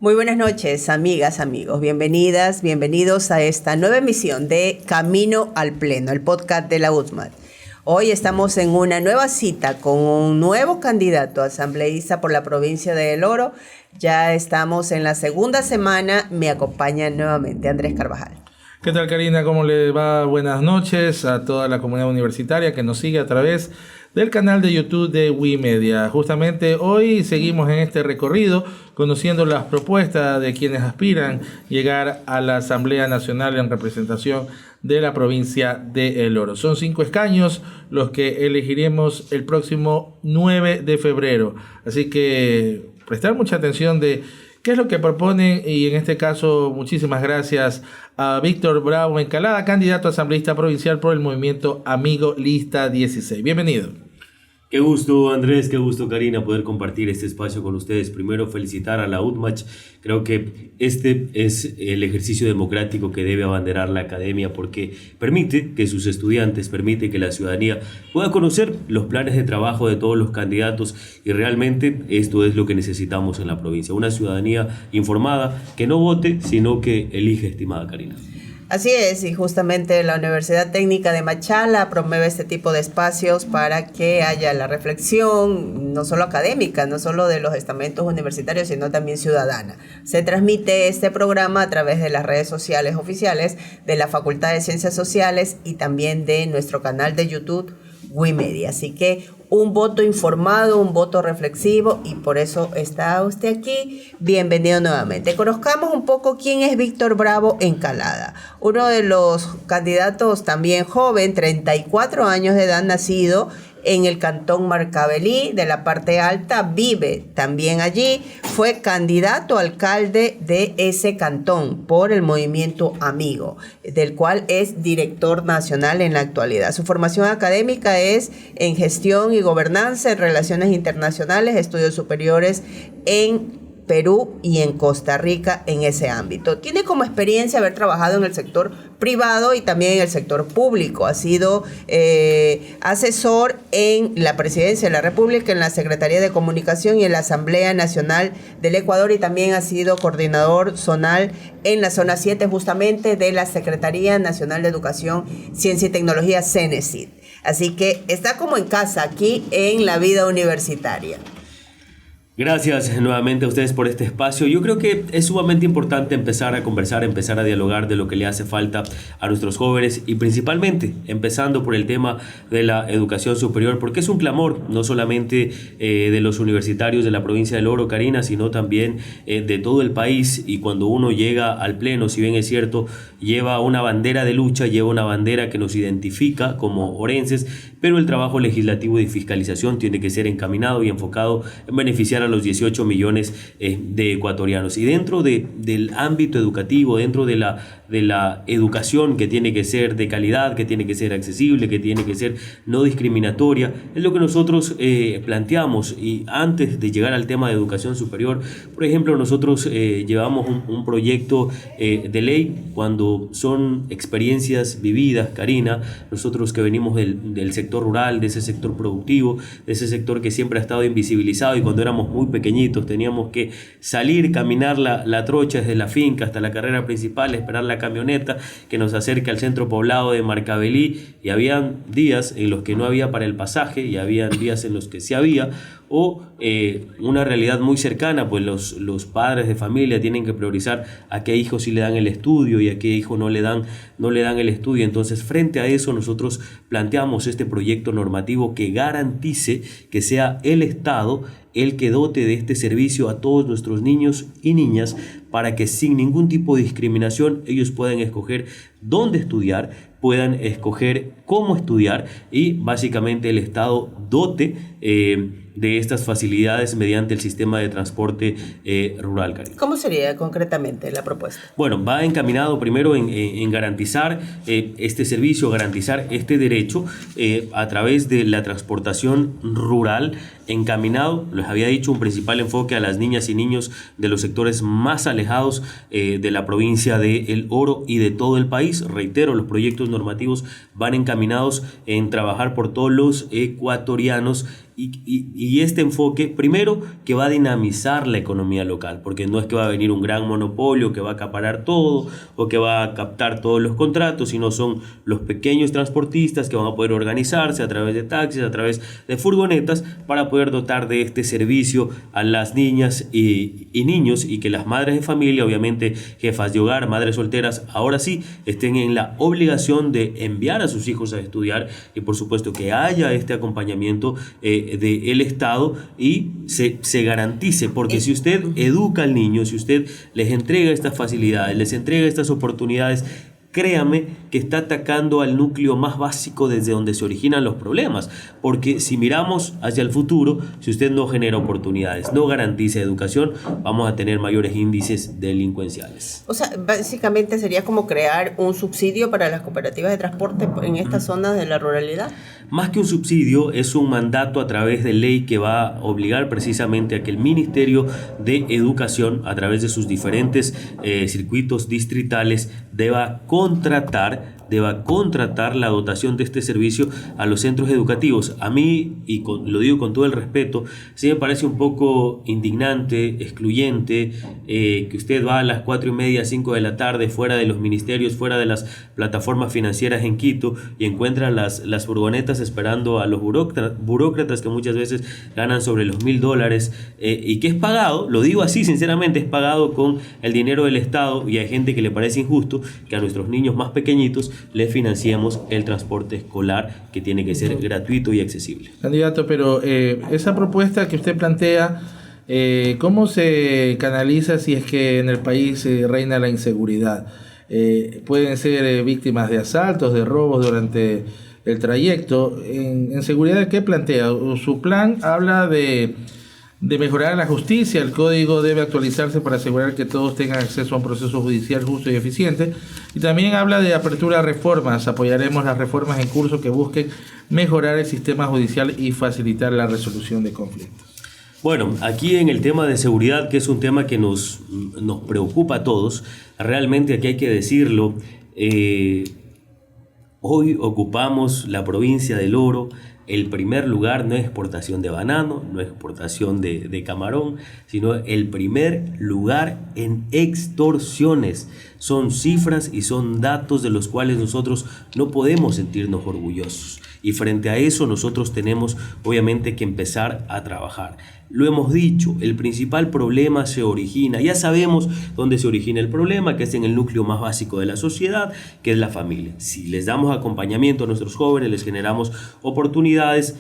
Muy buenas noches, amigas, amigos. Bienvenidas, bienvenidos a esta nueva emisión de Camino al Pleno, el podcast de la UTMAT. Hoy estamos en una nueva cita con un nuevo candidato asambleísta por la provincia de El Oro. Ya estamos en la segunda semana. Me acompaña nuevamente Andrés Carvajal. ¿Qué tal, Karina? ¿Cómo le va? Buenas noches a toda la comunidad universitaria que nos sigue a través del canal de YouTube de WeMedia. Justamente hoy seguimos en este recorrido conociendo las propuestas de quienes aspiran llegar a la Asamblea Nacional en representación de la provincia de El Oro. Son 5 escaños los que elegiremos el próximo 9 de febrero. Así que prestar mucha atención de qué es lo que proponen, y en este caso muchísimas gracias a Víctor Bravo Encalada, candidato asambleísta provincial por el movimiento Amigo Lista 16. Bienvenido. Qué gusto, Andrés, qué gusto, Karina, poder compartir este espacio con ustedes. Primero, felicitar a la UTMACH. Creo que este es el ejercicio democrático que debe abanderar la academia, porque permite que sus estudiantes, permite que la ciudadanía pueda conocer los planes de trabajo de todos los candidatos, y realmente esto es lo que necesitamos en la provincia. Una ciudadanía informada, que no vote, sino que elige, estimada Karina. Así es, y justamente la Universidad Técnica de Machala promueve este tipo de espacios para que haya la reflexión, no solo académica, no solo de los estamentos universitarios, sino también ciudadana. Se transmite este programa a través de las redes sociales oficiales de la Facultad de Ciencias Sociales y también de nuestro canal de YouTube WeMedia. Así que un voto informado, un voto reflexivo, y por eso está usted aquí. Bienvenido nuevamente. Conozcamos un poco quién es Víctor Bravo Encalada, uno de los candidatos también joven, 34 años de edad, nacido en el cantón Marcavelí, de la parte alta, vive también allí, fue candidato a alcalde de ese cantón por el movimiento Amigo, del cual es director nacional en la actualidad. Su formación académica es en gestión y gobernanza, en relaciones internacionales, estudios superiores en Perú y en Costa Rica en ese ámbito. Tiene como experiencia haber trabajado en el sector privado y también en el sector público. Ha sido asesor en la Presidencia de la República, en la Secretaría de Comunicación y en la Asamblea Nacional del Ecuador, y también ha sido coordinador zonal en la zona 7 justamente de la Secretaría Nacional de Educación, Ciencia y Tecnología, CENESID. Así que está como en casa aquí en la vida universitaria. Gracias nuevamente a ustedes por este espacio. Yo creo que es sumamente importante empezar a conversar, empezar a dialogar de lo que le hace falta a nuestros jóvenes, y principalmente empezando por el tema de la educación superior, porque es un clamor no solamente de los universitarios de la provincia del Oro, Karina, sino también de todo el país. Y cuando uno llega al pleno, si bien es cierto, lleva una bandera de lucha, lleva una bandera que nos identifica como orenses, pero el trabajo legislativo y fiscalización tiene que ser encaminado y enfocado en beneficiar a los 18 millones de ecuatorianos. Y dentro del ámbito educativo, dentro de la educación, que tiene que ser de calidad, que tiene que ser accesible, que tiene que ser no discriminatoria, es lo que nosotros planteamos. Y antes de llegar al tema de educación superior, por ejemplo, nosotros llevamos un proyecto de ley cuando son experiencias vividas, Karina, nosotros que venimos del sector rural, de ese sector productivo, de ese sector que siempre ha estado invisibilizado, y cuando éramos muy pequeñitos teníamos que salir, caminar la trocha desde la finca hasta la carrera principal, esperar la camioneta que nos acerque al centro poblado de Marcavelí, y habían días en los que no había para el pasaje y habían días en los que sí había, o una realidad muy cercana, pues los padres de familia tienen que priorizar a qué hijo sí le dan el estudio y a qué hijo no le dan el estudio. Entonces, frente a eso, nosotros planteamos este proyecto normativo que garantice que sea el Estado el que dote de este servicio a todos nuestros niños y niñas, para que sin ningún tipo de discriminación ellos puedan escoger dónde estudiar, puedan escoger cómo estudiar, y básicamente el Estado dote de estas facilidades mediante el sistema de transporte rural, Karina. ¿Cómo sería concretamente la propuesta? Bueno, va encaminado primero en garantizar este servicio, garantizar este derecho a través de la transportación rural, encaminado, les había dicho, un principal enfoque a las niñas y niños de los sectores más alejados de la provincia de El Oro y de todo el país. Reitero, los proyectos normativos van encaminados en trabajar por todos los ecuatorianos y este enfoque, primero, que va a dinamizar la economía local, porque no es que va a venir un gran monopolio que va a acaparar todo o que va a captar todos los contratos, sino son los pequeños transportistas que van a poder organizarse a través de taxis, a través de furgonetas, para poder dotar de este servicio a las niñas y niños, y que las madres de familia, obviamente jefas de hogar, madres solteras, ahora sí estén en la obligación de enviar a sus hijos a estudiar, y por supuesto que haya este acompañamiento del Estado y se garantice, porque si usted educa al niño, si usted les entrega estas facilidades, les entrega estas oportunidades, créame que está atacando al núcleo más básico desde donde se originan los problemas, porque si miramos hacia el futuro, si usted no genera oportunidades, no garantiza educación, vamos a tener mayores índices delincuenciales. O sea, básicamente sería como crear un subsidio para las cooperativas de transporte en estas zonas de la ruralidad. Más que un subsidio, es un mandato a través de ley que va a obligar precisamente a que el Ministerio de Educación, a través de sus diferentes circuitos distritales, deba contratar la dotación de este servicio a los centros educativos. A mí, lo digo con todo el respeto, sí me parece un poco indignante, excluyente, que usted va a las 4:30, 5 de la tarde fuera de los ministerios, fuera de las plataformas financieras en Quito, y encuentra las furgonetas esperando a los burócratas que muchas veces ganan sobre los $1,000, y que es pagado, lo digo así sinceramente, es pagado con el dinero del Estado, y hay gente que le parece injusto que a nuestros niños más pequeñitos le financiemos el transporte escolar, que tiene que ser gratuito y accesible. Candidato, pero esa propuesta que usted plantea, ¿cómo se canaliza si es que en el país reina la inseguridad? Pueden ser víctimas de asaltos, de robos durante el trayecto. ¿En seguridad qué plantea? Su plan habla de mejorar la justicia. El código debe actualizarse para asegurar que todos tengan acceso a un proceso judicial justo y eficiente. Y también habla de apertura a reformas. Apoyaremos las reformas en curso que busquen mejorar el sistema judicial y facilitar la resolución de conflictos. Bueno, aquí en el tema de seguridad, que es un tema que nos preocupa a todos, realmente aquí hay que decirlo, hoy ocupamos la provincia del Oro. El primer lugar no es exportación de banano, no es exportación de camarón, sino el primer lugar en extorsiones. Son cifras y son datos de los cuales nosotros no podemos sentirnos orgullosos. Y frente a eso nosotros tenemos obviamente que empezar a trabajar. Lo hemos dicho, el principal problema se origina, ya sabemos dónde se origina el problema, que es en el núcleo más básico de la sociedad, que es la familia. Si les damos acompañamiento a nuestros jóvenes, les generamos oportunidades.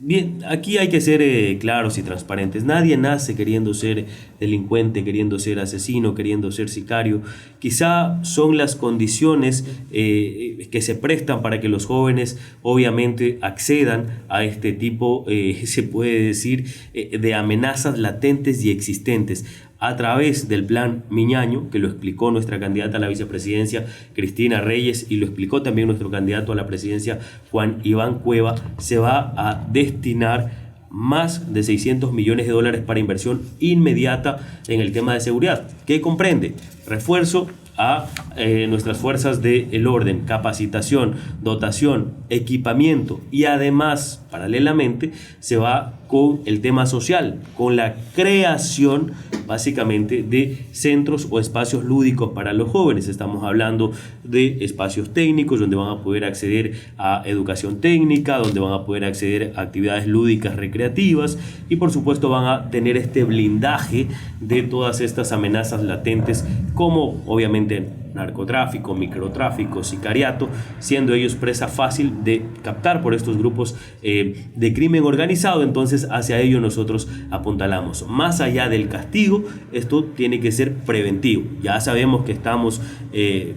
Bien, aquí hay que ser claros y transparentes. Nadie nace queriendo ser delincuente, queriendo ser asesino, queriendo ser sicario. Quizá son las condiciones que se prestan para que los jóvenes obviamente accedan a este tipo, se puede decir, de amenazas latentes y existentes, a través del plan Miñaño, que lo explicó nuestra candidata a la vicepresidencia Cristina Reyes, y lo explicó también nuestro candidato a la presidencia Juan Iván Cueva. Se va a destinar más de $600 millones para inversión inmediata en el tema de seguridad, que comprende refuerzo a nuestras fuerzas del orden, capacitación, dotación, equipamiento, y además, paralelamente, se va con el tema social, con la creación básicamente de centros o espacios lúdicos para los jóvenes. Estamos hablando de espacios técnicos donde van a poder acceder a educación técnica, donde van a poder acceder a actividades lúdicas recreativas, y por supuesto van a tener este blindaje de todas estas amenazas latentes, como obviamente narcotráfico, microtráfico, sicariato, siendo ellos presa fácil de captar por estos grupos de crimen organizado. Entonces hacia ello nosotros apuntalamos. Más allá del castigo, esto tiene que ser preventivo. Ya sabemos que estamos,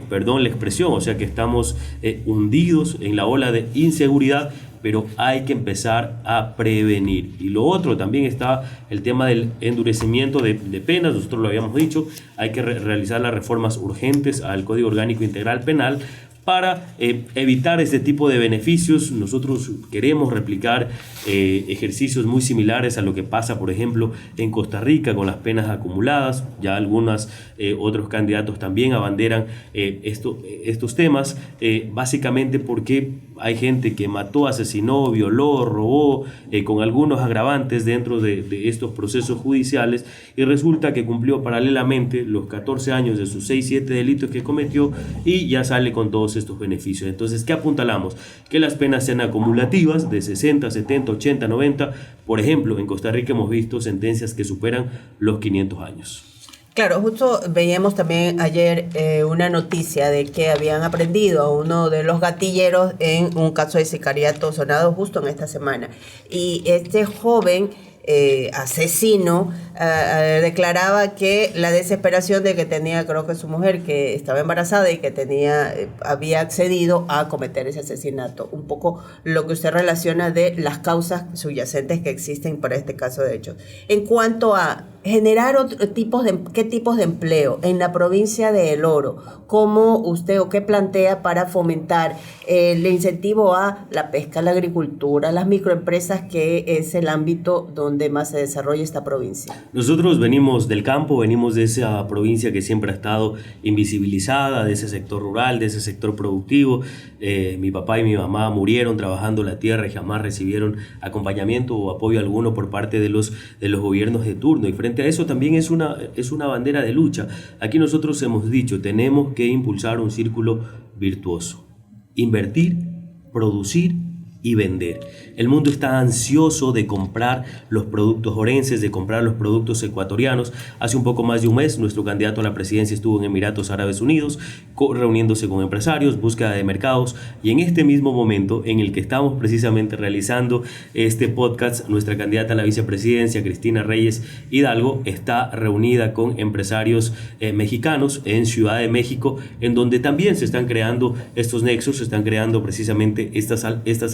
perdón la expresión, o sea que estamos hundidos en la ola de inseguridad, pero hay que empezar a prevenir. Y lo otro, también está el tema del endurecimiento de penas. Nosotros lo habíamos dicho, hay que realizar las reformas urgentes al Código Orgánico Integral Penal Para evitar este tipo de beneficios, nosotros queremos replicar ejercicios muy similares a lo que pasa, por ejemplo, en Costa Rica con las penas acumuladas. Ya algunos otros candidatos también abanderan estos temas, básicamente porque hay gente que mató, asesinó, violó, robó, con algunos agravantes dentro de estos procesos judiciales, y resulta que cumplió paralelamente los 14 años de sus 6-7 delitos que cometió y ya sale con todos estos beneficios. Entonces, ¿qué apuntalamos? Que las penas sean acumulativas de 60, 70, 80, 90. Por ejemplo, en Costa Rica hemos visto sentencias que superan los 500 años. Claro, justo veíamos también ayer una noticia de que habían aprendido a uno de los gatilleros en un caso de sicariato sonado justo en esta semana. Y este joven asesino declaraba que la desesperación de que tenía, creo que su mujer, que estaba embarazada y que había accedido a cometer ese asesinato. Un poco lo que usted relaciona de las causas subyacentes que existen para este caso de hechos. En cuanto a generar qué tipos de empleo en la provincia de El Oro, ¿cómo usted o qué plantea para fomentar el incentivo a la pesca, la agricultura, las microempresas, que es el ámbito donde más se desarrolla esta provincia? Nosotros venimos del campo, venimos de esa provincia que siempre ha estado invisibilizada, de ese sector rural, de ese sector productivo. Mi papá y mi mamá murieron trabajando la tierra y jamás recibieron acompañamiento o apoyo alguno por parte de los gobiernos de turno, y frente a eso también es una bandera de lucha. Aquí nosotros hemos dicho, tenemos que impulsar un círculo virtuoso: invertir, producir y vender. El mundo está ansioso de comprar los productos orenses, de comprar los productos ecuatorianos. Hace un poco más de un mes, nuestro candidato a la presidencia estuvo en Emiratos Árabes Unidos, reuniéndose con empresarios, búsqueda de mercados, y en este mismo momento en el que estamos precisamente realizando este podcast, nuestra candidata a la vicepresidencia, Cristina Reyes Hidalgo, está reunida con empresarios mexicanos en Ciudad de México, en donde también se están creando estos nexos, se están creando precisamente estas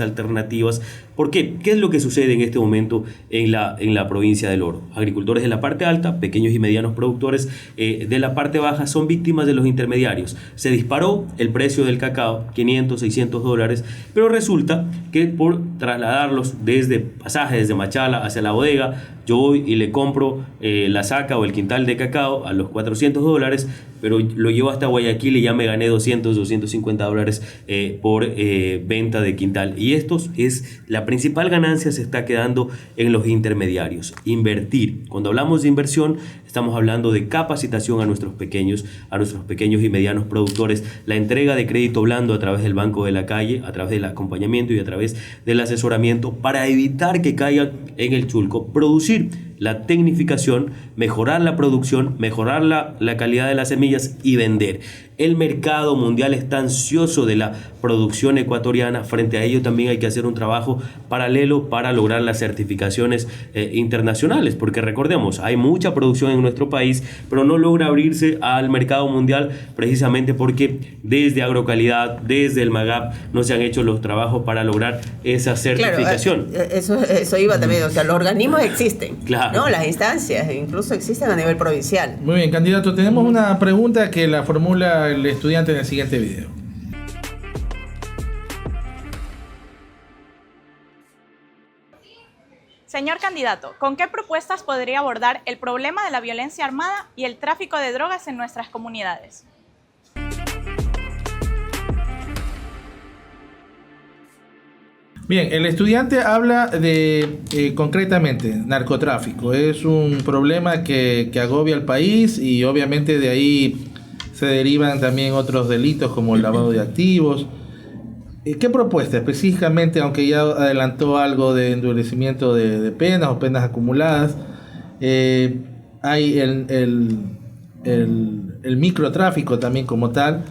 alternativas. ¿Por qué? ¿Qué es lo que sucede en este momento en la provincia del Oro? Agricultores de la parte alta, pequeños y medianos productores de la parte baja son víctimas de los intermediarios. Se disparó el precio del cacao, $500, $600, pero resulta que por trasladarlos desde pasajes, desde Machala hacia la bodega, yo voy y le compro la saca o el quintal de cacao a los $400, pero lo llevo hasta Guayaquil y ya me gané $200, $250 por venta de quintal. Y esto es la principal ganancia, se está quedando en los intermediarios. Invertir. Cuando hablamos de inversión, estamos hablando de capacitación a nuestros pequeños y medianos productores, la entrega de crédito blando a través del Banco de la Calle, a través del acompañamiento y a través del asesoramiento para evitar que caigan en el chulco. Producir, la tecnificación, mejorar la producción, mejorar la calidad de las semillas y vender. El mercado mundial está ansioso de la producción ecuatoriana. Frente a ello también hay que hacer un trabajo paralelo para lograr las certificaciones internacionales, porque recordemos, hay mucha producción en nuestro país, pero no logra abrirse al mercado mundial precisamente porque desde Agrocalidad, desde el MAGAP, no se han hecho los trabajos para lograr esa certificación. Claro, eso iba también, o sea, los organismos existen, claro, ¿no? Las instancias incluso existen a nivel provincial. Muy bien, candidato, tenemos una pregunta que la formula el estudiante en el siguiente video. Señor candidato, ¿con qué propuestas podría abordar el problema de la violencia armada y el tráfico de drogas en nuestras comunidades? Bien, el estudiante habla de, concretamente, narcotráfico. Es un problema que agobia al país y obviamente de ahí se derivan también otros delitos como el lavado de activos. ¿Qué propuesta específicamente, aunque ya adelantó algo de endurecimiento de penas o penas acumuladas? Hay el microtráfico también como tal.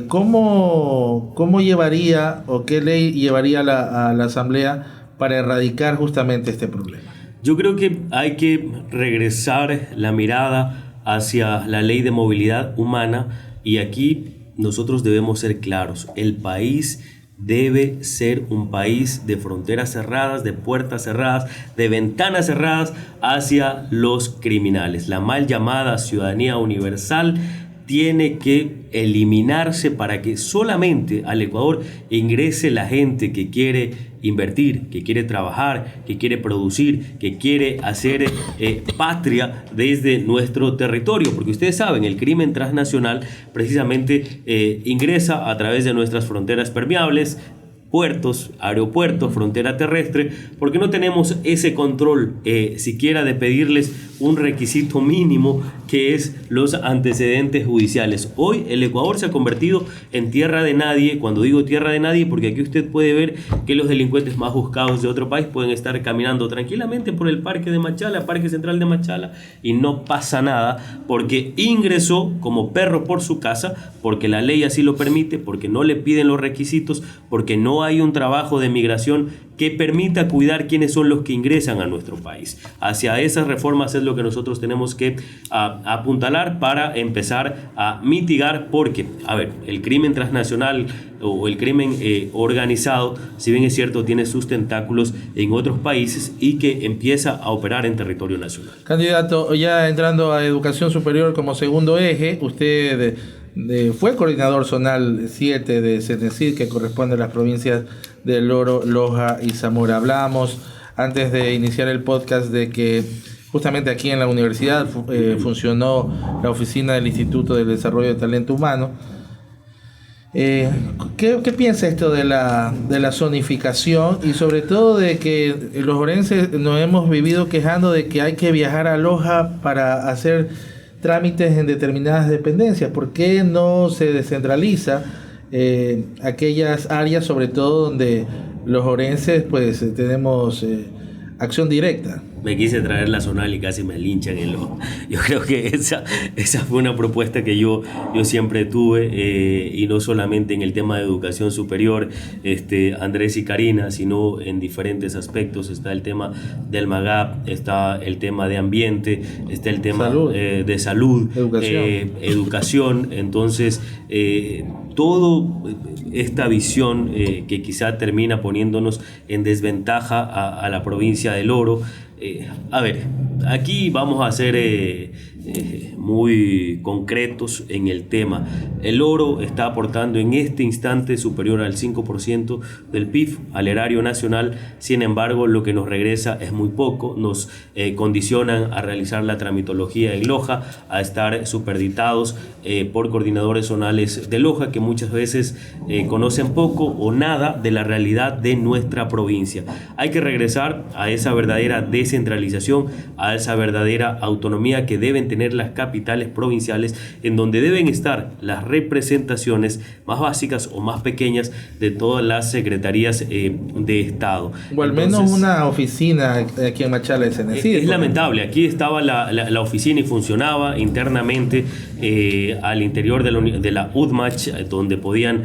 ¿Cómo llevaría o qué ley llevaría a la Asamblea para erradicar justamente este problema? Yo creo que hay que regresar la mirada hacia la ley de movilidad humana, y aquí nosotros debemos ser claros. El país debe ser un país de fronteras cerradas, de puertas cerradas, de ventanas cerradas hacia los criminales. La mal llamada ciudadanía universal tiene que eliminarse para que solamente al Ecuador ingrese la gente que quiere invertir, que quiere trabajar, que quiere producir, que quiere hacer patria desde nuestro territorio, porque ustedes saben, el crimen transnacional precisamente ingresa a través de nuestras fronteras permeables, puertos, aeropuertos, frontera terrestre, porque no tenemos ese control siquiera de pedirles un requisito mínimo que es los antecedentes judiciales. Hoy el Ecuador se ha convertido en tierra de nadie. Cuando digo tierra de nadie, porque aquí usted puede ver que los delincuentes más buscados de otro país pueden estar caminando tranquilamente por el parque de Machala, parque central de Machala, y no pasa nada porque ingresó como perro por su casa, porque la ley así lo permite, porque no le piden los requisitos, porque no hay un trabajo de migración que permita cuidar quiénes son los que ingresan a nuestro país. Hacia esas reformas es lo que nosotros tenemos que apuntalar para empezar a mitigar, porque, a ver, el crimen transnacional o el crimen organizado, si bien es cierto, tiene sus tentáculos en otros países y que empieza a operar en territorio nacional. Candidato, ya entrando a educación superior como segundo eje, usted fue coordinador zonal 7 de CENESID, que corresponde a las provincias de Loro, Loja y Zamora. Hablábamos antes de iniciar el podcast de que justamente aquí en la universidad funcionó la oficina del Instituto del Desarrollo de Talento Humano. ¿Qué piensa esto de la zonificación y sobre todo de que los orenses nos hemos vivido quejando de que hay que viajar a Loja para hacer trámites en determinadas dependencias? ¿Por qué no se descentraliza aquellas áreas, sobre todo donde los orenses pues tenemos acción directa? Me quise traer la zonal y casi me linchan en lo... Yo creo que esa fue una propuesta que yo siempre tuve, y no solamente en el tema de educación superior, Andrés y Karina, sino en diferentes aspectos. Está el tema del MAGAP, está el tema de ambiente, está el tema de salud, educación. Entonces, todo esta visión que quizá termina poniéndonos en desventaja a la provincia del Oro. A ver, aquí vamos a ser muy concretos en el tema. El Oro está aportando en este instante superior al 5% del PIB al erario nacional. Sin embargo, lo que nos regresa es muy poco. Nos condicionan a realizar la tramitología en Loja, a estar superditados por coordinadores zonales de Loja que muchas veces conocen poco o nada de la realidad de nuestra provincia. Hay que regresar a esa verdadera descentralización, a esa verdadera autonomía que deben tener las capitales provinciales, en donde deben estar las representaciones más básicas o más pequeñas de todas las secretarías de Estado. O al menos una oficina aquí en Machala de CENESID. Es lamentable, aquí estaba la oficina y funcionaba internamente al interior de la UDMACH, donde podían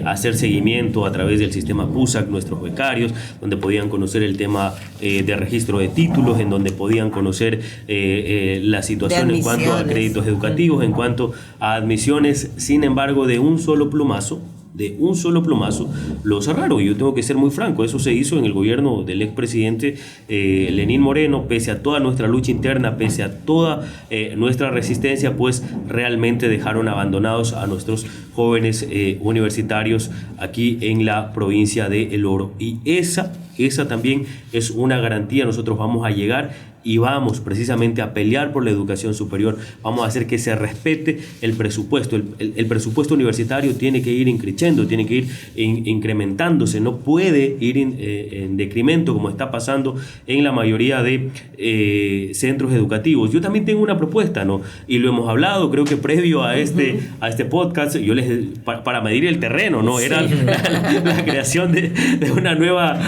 hacer seguimiento a través del sistema PUSAC nuestros becarios, donde podían conocer el tema de registro de títulos, en donde podían conocer la situación en cuanto a créditos educativos, en cuanto a admisiones. Sin embargo, de un solo plumazo, lo cerraron. Y yo tengo que ser muy franco, eso se hizo en el gobierno del expresidente Lenín Moreno. Pese a toda nuestra lucha interna, pese a toda nuestra resistencia, pues realmente dejaron abandonados a nuestros jóvenes universitarios aquí en la provincia de El Oro. Y esa también es una garantía. Nosotros vamos a llegar y vamos precisamente a pelear por la educación superior. Vamos a hacer que se respete el presupuesto. El presupuesto universitario tiene que ir increciendo, tiene que ir incrementándose, no puede ir en decremento como está pasando en la mayoría de centros educativos. Yo también tengo una propuesta, ¿no? Y lo hemos hablado, creo que previo a este podcast, yo para medir el terreno, ¿no? Era la creación de una nueva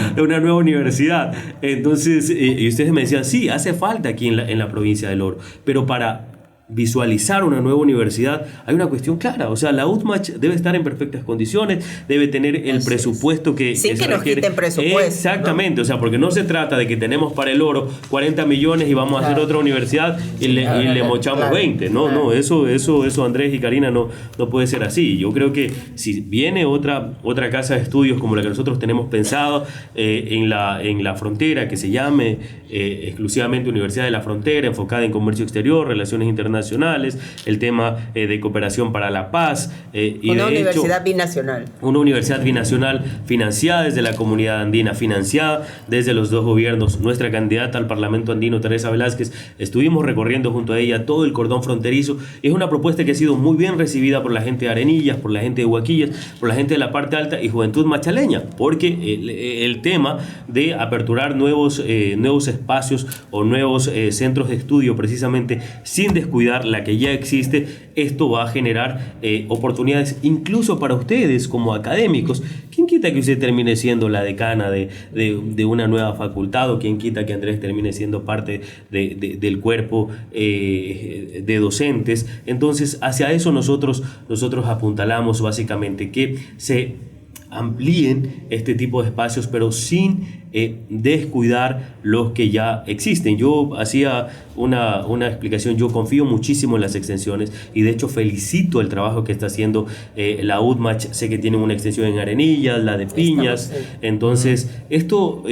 universidad. Entonces, y ustedes me decían, sí, hace falta aquí en la provincia del Oro, pero para visualizar una nueva universidad hay una cuestión clara. O sea, la UDMACH debe estar en perfectas condiciones, debe tener el presupuesto que sin que nos requiere. quiten presupuesto. Exactamente, ¿no? O sea, porque no se trata de que tenemos para el Oro 40 millones y vamos a hacer otra universidad y le mochamos 20. No, eso Andrés y Karina no puede ser así. Yo creo que si viene otra casa de estudios como la que nosotros tenemos pensado en la frontera, que se llame exclusivamente Universidad de la Frontera, enfocada en comercio exterior, relaciones internacionales, internacionales, el tema de cooperación para la paz. Y una universidad binacional. Una universidad binacional financiada desde la comunidad andina, financiada desde los dos gobiernos. Nuestra candidata al Parlamento andino, Teresa Velázquez, estuvimos recorriendo junto a ella todo el cordón fronterizo. Es una propuesta que ha sido muy bien recibida por la gente de Arenillas, por la gente de Huaquillas, por la gente de la parte alta y Juventud Machaleña, porque el tema de aperturar nuevos espacios o nuevos centros de estudio, precisamente sin descuidar la que ya existe, esto va a generar oportunidades incluso para ustedes como académicos. ¿Quién quita que usted termine siendo la decana de una nueva facultad, o quién quita que Andrés termine siendo parte del cuerpo de docentes? Entonces, hacia eso nosotros apuntalamos básicamente, que se amplíen este tipo de espacios, pero sin descuidar los que ya existen. Yo hacía una explicación. Yo confío muchísimo en las extensiones y de hecho felicito el trabajo que está haciendo la UDMACH. Sé que tienen una extensión en Arenillas, la de Piñas. Entonces esto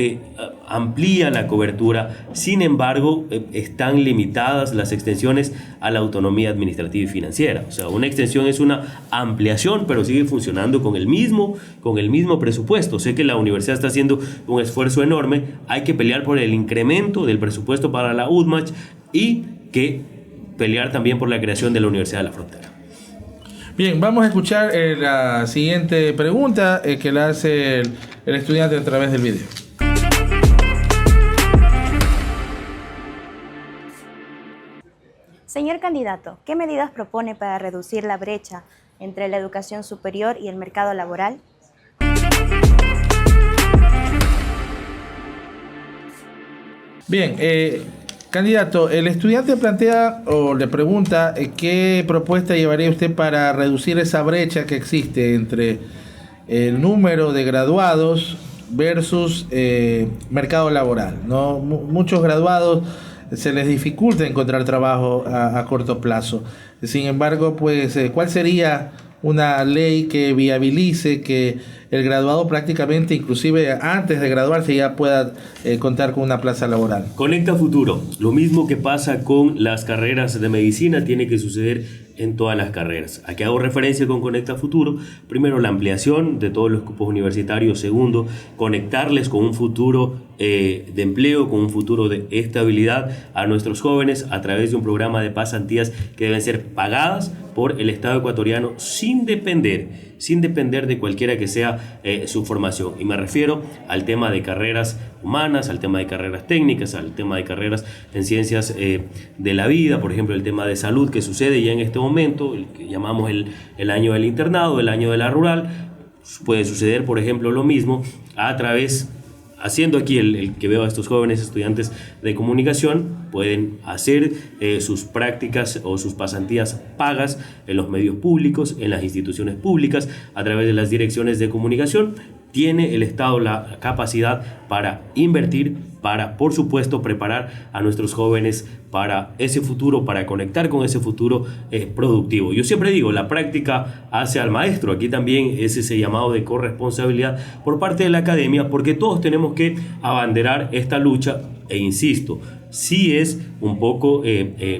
amplía la cobertura. Sin embargo, están limitadas las extensiones a la autonomía administrativa y financiera. O sea, una extensión es una ampliación, pero sigue funcionando con el mismo presupuesto. Sé que la universidad está haciendo un esfuerzo enorme. Hay que pelear por el incremento del presupuesto para la UDMACH y que pelear también por la creación de la Universidad de la Frontera. Bien, vamos a escuchar la siguiente pregunta que la hace el estudiante a través del video. Señor candidato, ¿qué medidas propone para reducir la brecha entre la educación superior y el mercado laboral? Bien, candidato, el estudiante plantea o le pregunta qué propuesta llevaría usted para reducir esa brecha que existe entre el número de graduados versus mercado laboral, ¿no? Muchos graduados se les dificulta encontrar trabajo a corto plazo. Sin embargo, pues, ¿cuál sería una ley que viabilice que el graduado prácticamente, inclusive antes de graduarse, ya pueda contar con una plaza laboral? Conecta Futuro. Lo mismo que pasa con las carreras de medicina tiene que suceder en todas las carreras. ¿A qué hago referencia con Conecta Futuro? Primero, la ampliación de todos los cupos universitarios. Segundo, conectarles con un futuro de empleo, con un futuro de estabilidad a nuestros jóvenes a través de un programa de pasantías que deben ser pagadas por el Estado ecuatoriano sin depender de cualquiera que sea su formación. Y me refiero al tema de carreras humanas, al tema de carreras técnicas, al tema de carreras en ciencias de la vida, por ejemplo, el tema de salud que sucede ya en este momento, el que llamamos el año del internado, el año de la rural. Puede suceder, por ejemplo, lo mismo a través, haciendo aquí el que veo a estos jóvenes estudiantes de comunicación, pueden hacer sus prácticas o sus pasantías pagas en los medios públicos, en las instituciones públicas, a través de las direcciones de comunicación. Tiene el Estado la capacidad para invertir, para, por supuesto, preparar a nuestros jóvenes para ese futuro, para conectar con ese futuro productivo. Yo siempre digo, la práctica hace al maestro. Aquí también es ese llamado de corresponsabilidad por parte de la academia, porque todos tenemos que abanderar esta lucha. E insisto, sí es un poco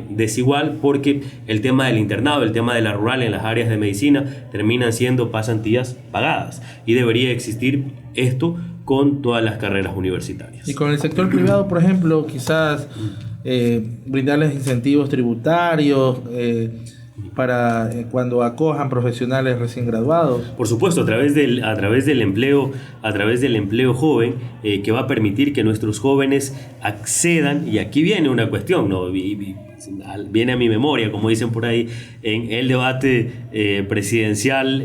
desigual, porque el tema del internado, el tema de la rural en las áreas de medicina terminan siendo pasantías pagadas, y debería existir esto con todas las carreras universitarias. Y con el sector privado, por ejemplo, quizás brindarles incentivos tributarios para cuando acojan profesionales recién graduados. Por supuesto, a través del empleo joven, que va a permitir que nuestros jóvenes accedan. Y aquí viene una cuestión, ¿no? Viene a mi memoria, como dicen por ahí, en el debate presidencial,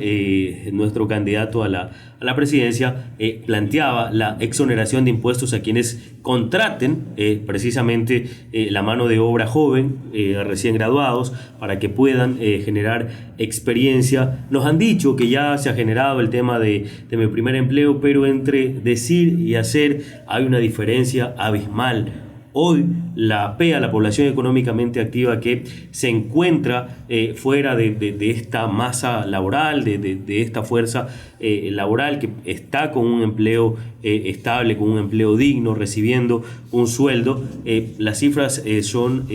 nuestro candidato a la presidencia planteaba la exoneración de impuestos a quienes contraten precisamente la mano de obra joven, recién graduados, para que puedan generar experiencia. Nos han dicho que ya se ha generado el tema de mi primer empleo, pero entre decir y hacer hay una diferencia abismal. Hoy la PEA, la población económicamente activa que se encuentra fuera de esta masa laboral, de esta fuerza laboral que está con un empleo estable, con un empleo digno, recibiendo un sueldo, las cifras son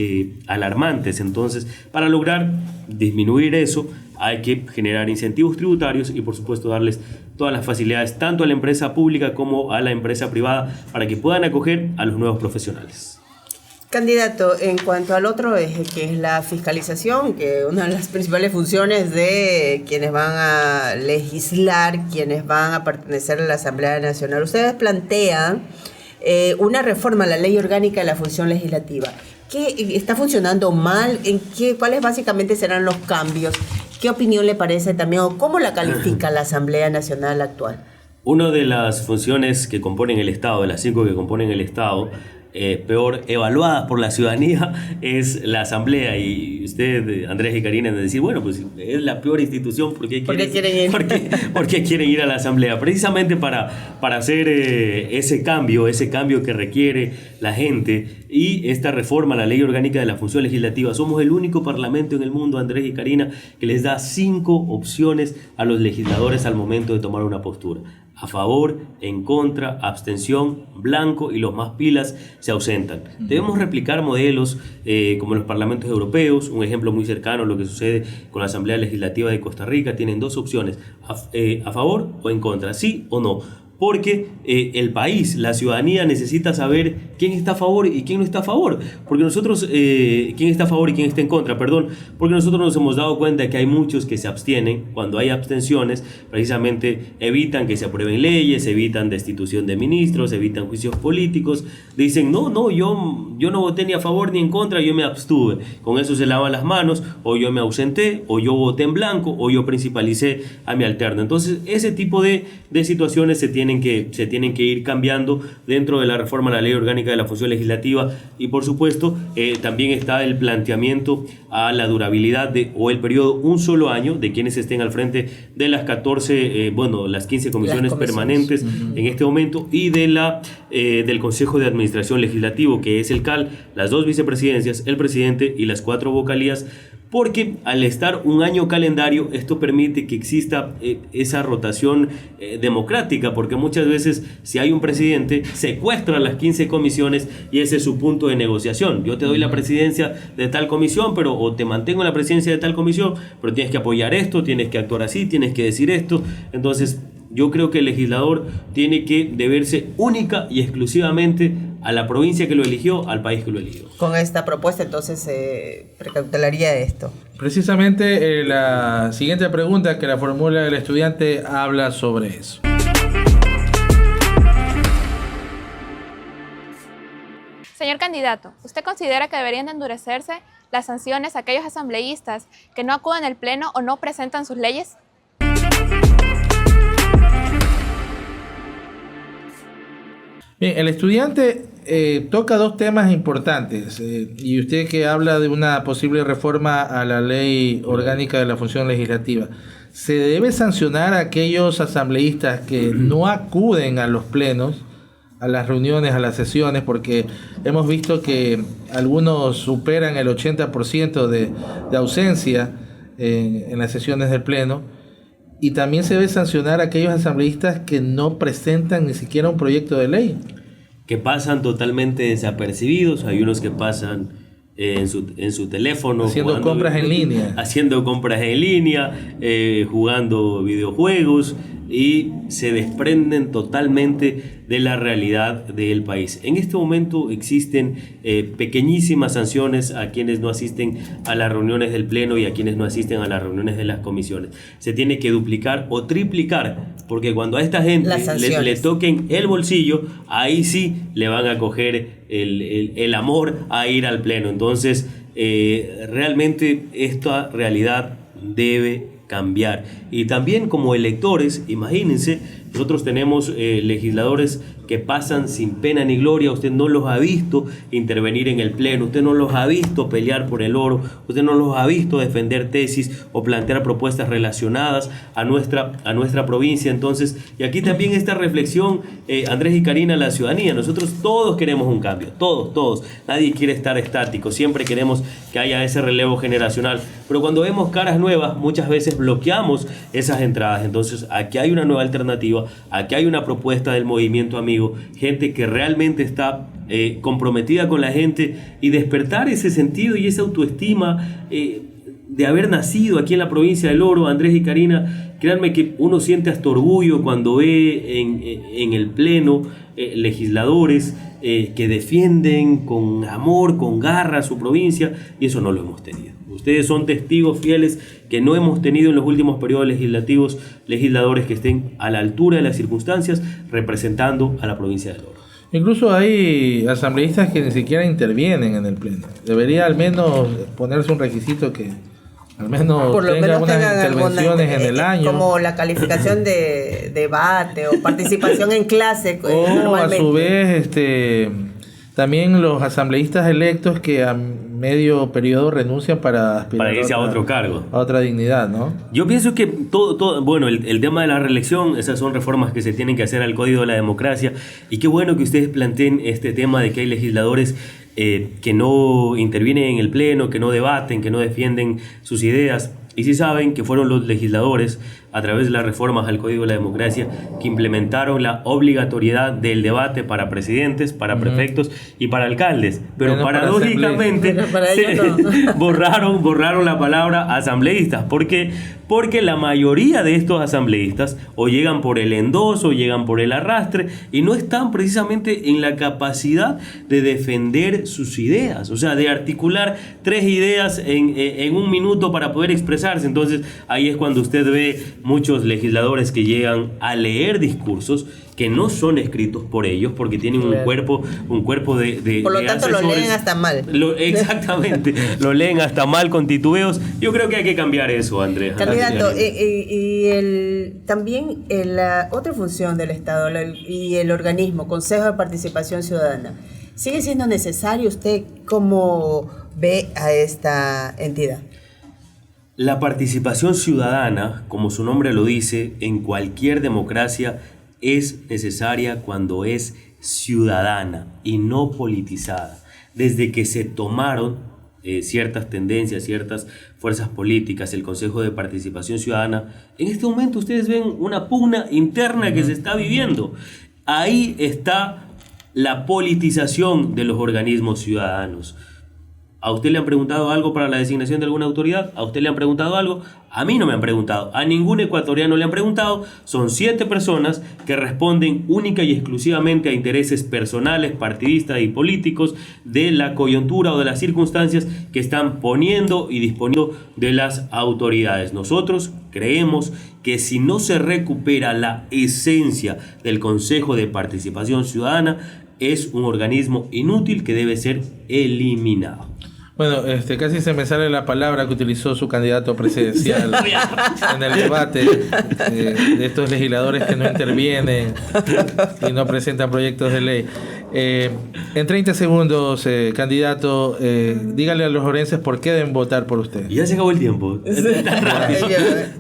alarmantes. Entonces, para lograr disminuir eso, hay que generar incentivos tributarios y, por supuesto, darles todas las facilidades tanto a la empresa pública como a la empresa privada para que puedan acoger a los nuevos profesionales. Candidato, en cuanto al otro eje, que es la fiscalización, que una de las principales funciones de quienes van a legislar, quienes van a pertenecer a la Asamblea Nacional, ustedes plantean una reforma a la Ley Orgánica de la Función Legislativa. ¿Qué está funcionando mal? ¿Cuáles básicamente serán los cambios? ¿Qué opinión le parece también o cómo la califica la Asamblea Nacional actual? Una de las funciones que componen el Estado, de las 5 que componen el Estado, peor evaluadas por la ciudadanía, es la Asamblea. Y usted, Andrés y Karina, de decir, bueno, pues es la peor institución, ¿por qué quieren ir a la Asamblea? Precisamente para hacer ese cambio que requiere la gente y esta reforma a la Ley Orgánica de la Función Legislativa. Somos el único parlamento en el mundo, Andrés y Karina, que les da 5 opciones a los legisladores al momento de tomar una postura: a favor, en contra, abstención, blanco, y los más pilas se ausentan. Debemos replicar modelos como los parlamentos europeos. Un ejemplo muy cercano, lo que sucede con la Asamblea Legislativa de Costa Rica. Tienen 2 opciones: a favor o en contra, sí o no. Porque el país, la ciudadanía, necesita saber quién está a favor y quién no está a favor. Porque nosotros, quién está a favor y quién está en contra, perdón. Porque nosotros nos hemos dado cuenta que hay muchos que se abstienen. Cuando hay abstenciones, precisamente evitan que se aprueben leyes, evitan destitución de ministros, evitan juicios políticos. Dicen, no, yo no voté ni a favor ni en contra, yo me abstuve. Con eso se lavan las manos, o yo me ausenté, o yo voté en blanco, o yo principalicé a mi alterno. Entonces, ese tipo de situaciones se tienen que ir cambiando dentro de la reforma a la Ley Orgánica de la Función Legislativa. Y por supuesto también está el planteamiento a la durabilidad o el periodo un solo año de quienes estén al frente de las 15 comisiones permanentes en este momento, y del Consejo de Administración Legislativo, que es el CAL, las 2 vicepresidencias, el presidente y las 4 vocalías. Porque al estar un año calendario, esto permite que exista esa rotación democrática, porque muchas veces, si hay un presidente, secuestra las 15 comisiones y ese es su punto de negociación. Yo te doy la presidencia de tal comisión, o te mantengo en la presidencia de tal comisión, pero tienes que apoyar esto, tienes que actuar así, tienes que decir esto. Entonces, yo creo que el legislador tiene que deberse única y exclusivamente a la provincia que lo eligió, al país que lo eligió. Con esta propuesta, entonces, se precautelaría esto. Precisamente la siguiente pregunta que la formula el estudiante habla sobre eso. Señor candidato, ¿usted considera que deberían de endurecerse las sanciones a aquellos asambleístas que no acuden al pleno o no presentan sus leyes? Bien, el estudiante toca 2 temas importantes y usted que habla de una posible reforma a la Ley Orgánica de la Función Legislativa. ¿Se debe sancionar a aquellos asambleístas que no acuden a los plenos, a las reuniones, a las sesiones? Porque hemos visto que algunos superan el 80% de ausencia en las sesiones del pleno. Y también se debe sancionar a aquellos asambleístas que no presentan ni siquiera un proyecto de ley. Que pasan totalmente desapercibidos. Hay unos que pasan en su teléfono. Haciendo compras en línea. Jugando videojuegos. Y se desprenden totalmente de la realidad del país. En este momento existen pequeñísimas sanciones a quienes no asisten a las reuniones del pleno y a quienes no asisten a las reuniones de las comisiones. Se tiene que duplicar o triplicar, porque cuando a esta gente le toquen el bolsillo, ahí sí le van a coger el amor a ir al pleno. Entonces, realmente esta realidad debe cambiar. Y también como electores, imagínense Nosotros tenemos legisladores que pasan sin pena ni gloria. Usted no los ha visto intervenir en el pleno, usted no los ha visto pelear por el oro, usted no los ha visto defender tesis o plantear propuestas relacionadas a nuestra provincia. Entonces, y aquí también esta reflexión, Andrés y Karina, la ciudadanía. Nosotros todos queremos un cambio, todos. Nadie quiere estar estático, siempre queremos que haya ese relevo generacional. Pero cuando vemos caras nuevas, muchas veces bloqueamos esas entradas. Entonces, aquí hay una nueva alternativa, aquí hay una propuesta del movimiento amigo, gente que realmente está comprometida con la gente, y despertar ese sentido y esa autoestima de haber nacido aquí en la provincia del Oro. Andrés y Karina, créanme que uno siente hasta orgullo cuando ve en el pleno legisladores que defienden con amor, con garra su provincia, y eso no lo hemos tenido. Ustedes son testigos fieles que no hemos tenido en los últimos periodos legislativos legisladores que estén a la altura de las circunstancias representando a la provincia del Oro. Incluso hay asambleístas que ni siquiera intervienen en el pleno. Debería al menos ponerse un requisito que al menos por lo tenga menos unas tengan intervenciones en el año. Como la calificación de debate o participación en clase. O a su vez, también los asambleístas electos que a medio periodo renuncian para aspirar para irse a otro cargo, a otra dignidad, ¿no? Yo pienso que bueno, el tema de la reelección, esas son reformas que se tienen que hacer al Código de la Democracia, y qué bueno que ustedes planteen este tema de que hay legisladores que no intervienen en el pleno, que no debaten, que no defienden sus ideas. Y sí saben que fueron los legisladores, a través de las reformas al Código de la Democracia, que implementaron la obligatoriedad del debate para presidentes, para prefectos y para alcaldes. Pero paradójicamente borraron la palabra asambleístas. ¿Por qué? Porque la mayoría de estos asambleístas o llegan por el endoso, o llegan por el arrastre, y no están precisamente en la capacidad de defender sus ideas, o sea, de articular 3 ideas en un minuto para poder expresarse. Entonces, ahí es cuando usted ve muchos legisladores que llegan a leer discursos que no son escritos por ellos, porque tienen un cuerpo de por lo tanto asesores. lo leen hasta mal. Exactamente, lo leen hasta mal, con titubeos. Yo creo que hay que cambiar eso, Andrés. Candidato, también la otra función del Estado y el organismo, Consejo de Participación Ciudadana, ¿sigue siendo necesario? ¿Usted cómo ve a esta entidad? La participación ciudadana, como su nombre lo dice, en cualquier democracia es necesaria cuando es ciudadana y no politizada. Desde que se tomaron ciertas tendencias, ciertas fuerzas políticas, el Consejo de Participación Ciudadana, en este momento ustedes ven una pugna interna que se está viviendo. Ahí está la politización de los organismos ciudadanos. ¿A usted le han preguntado algo para la designación de alguna autoridad? ¿A usted le han preguntado algo? A mí no me han preguntado. A ningún ecuatoriano le han preguntado. Son 7 personas que responden única y exclusivamente a intereses personales, partidistas y políticos de la coyuntura o de las circunstancias que están poniendo y disponiendo de las autoridades. Nosotros creemos que si no se recupera la esencia del Consejo de Participación Ciudadana, es un organismo inútil que debe ser eliminado. Bueno, casi se me sale la palabra que utilizó su candidato presidencial en el debate de estos legisladores que no intervienen y no presentan proyectos de ley. En 30 segundos, candidato, dígale a los orenses por qué deben votar por usted. Ya se acabó el tiempo.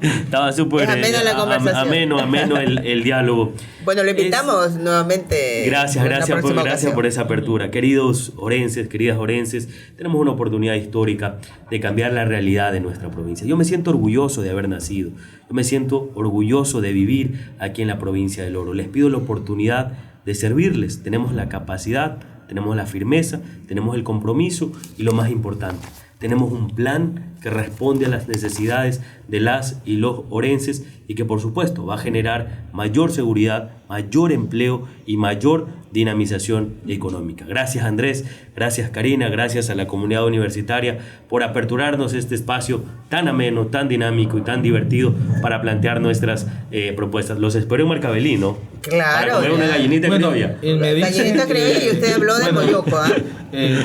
Estaba súper amena la conversación. ameno el diálogo. Bueno, lo invitamos nuevamente. Gracias por esa apertura. Queridos orenses, queridas orenses, tenemos una oportunidad histórica de cambiar la realidad de nuestra provincia. Yo me siento orgulloso de haber nacido. Yo me siento orgulloso de vivir aquí en la provincia del Oro. Les pido la oportunidad de servirles. Tenemos la capacidad, tenemos la firmeza, tenemos el compromiso y lo más importante, tenemos un plan que responde a las necesidades de las y los orenses y que por supuesto va a generar mayor seguridad, mayor empleo y mayor dinamización económica. Gracias Andrés, gracias Karina, gracias a la comunidad universitaria por aperturarnos este espacio tan ameno, tan dinámico y tan divertido para plantear nuestras propuestas. Los espero en Marcabelí, ¿no? Claro. Para comer una gallinita criolla. Gallinita criolla, y usted habló de moyoco,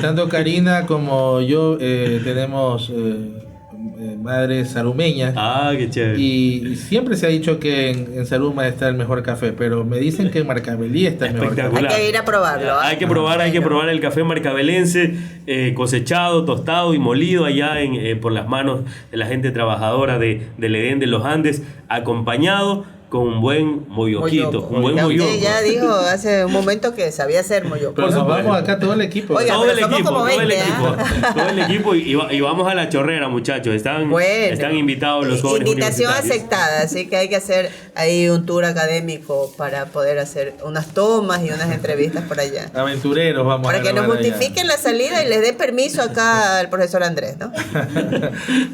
tanto Karina como yo tenemos madre sarumeña. Ah, qué chévere. Y siempre se ha dicho que en Saruma está el mejor café, pero me dicen que en Marcabelí está el mejor café. Espectacular. Hay que ir a probarlo. Hay que probar el café marcabelense, cosechado, tostado y molido allá por las manos de la gente trabajadora del Edén de los Andes, acompañado con un buen moyoquito, un buen moyoco. Usted ya dijo hace un momento que sabía hacer moyoco. Pero nos vamos acá todo el equipo. Oiga, todo pero el somos equipo, como todo el 20, equipo, todo el equipo y vamos a la chorrera, muchachos. Están invitados los jóvenes Invitación universitarios. aceptada, así que hay que hacer ahí un tour académico para poder hacer unas tomas y unas entrevistas por allá. Aventureros vamos Para a que nos grabar allá. justifiquen la salida y les dé permiso acá al profesor Andrés, ¿no?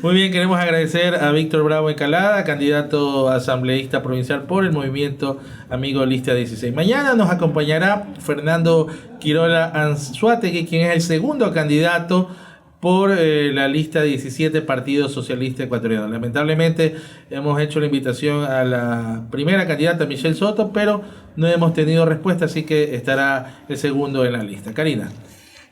Muy bien, queremos agradecer a Víctor Bravo Encalada, candidato asambleísta provincial por el movimiento Amigo Lista 16. Mañana nos acompañará Fernando Quirola Anzuategui, quien es el segundo candidato por la lista 17 Partido Socialista Ecuatoriano. Lamentablemente hemos hecho la invitación a la primera candidata, Michelle Soto, pero no hemos tenido respuesta, así que estará el segundo en la lista. Karina.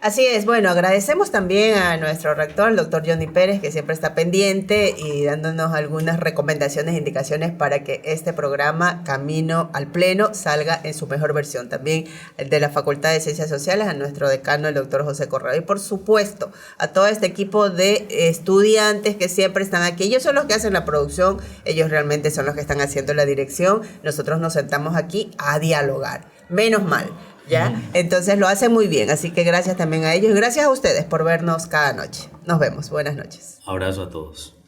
Así es, bueno, agradecemos también a nuestro rector, el doctor Johnny Pérez, que siempre está pendiente y dándonos algunas recomendaciones e indicaciones para que este programa Camino al Pleno salga en su mejor versión. También de la Facultad de Ciencias Sociales, a nuestro decano, el doctor José Correa. Y por supuesto, a todo este equipo de estudiantes que siempre están aquí. Ellos son los que hacen la producción, ellos realmente son los que están haciendo la dirección. Nosotros nos sentamos aquí a dialogar. Menos mal. ¿Ya? Entonces lo hacen muy bien, así que gracias también a ellos y gracias a ustedes por vernos cada noche. Nos vemos, buenas noches. Abrazo a todos.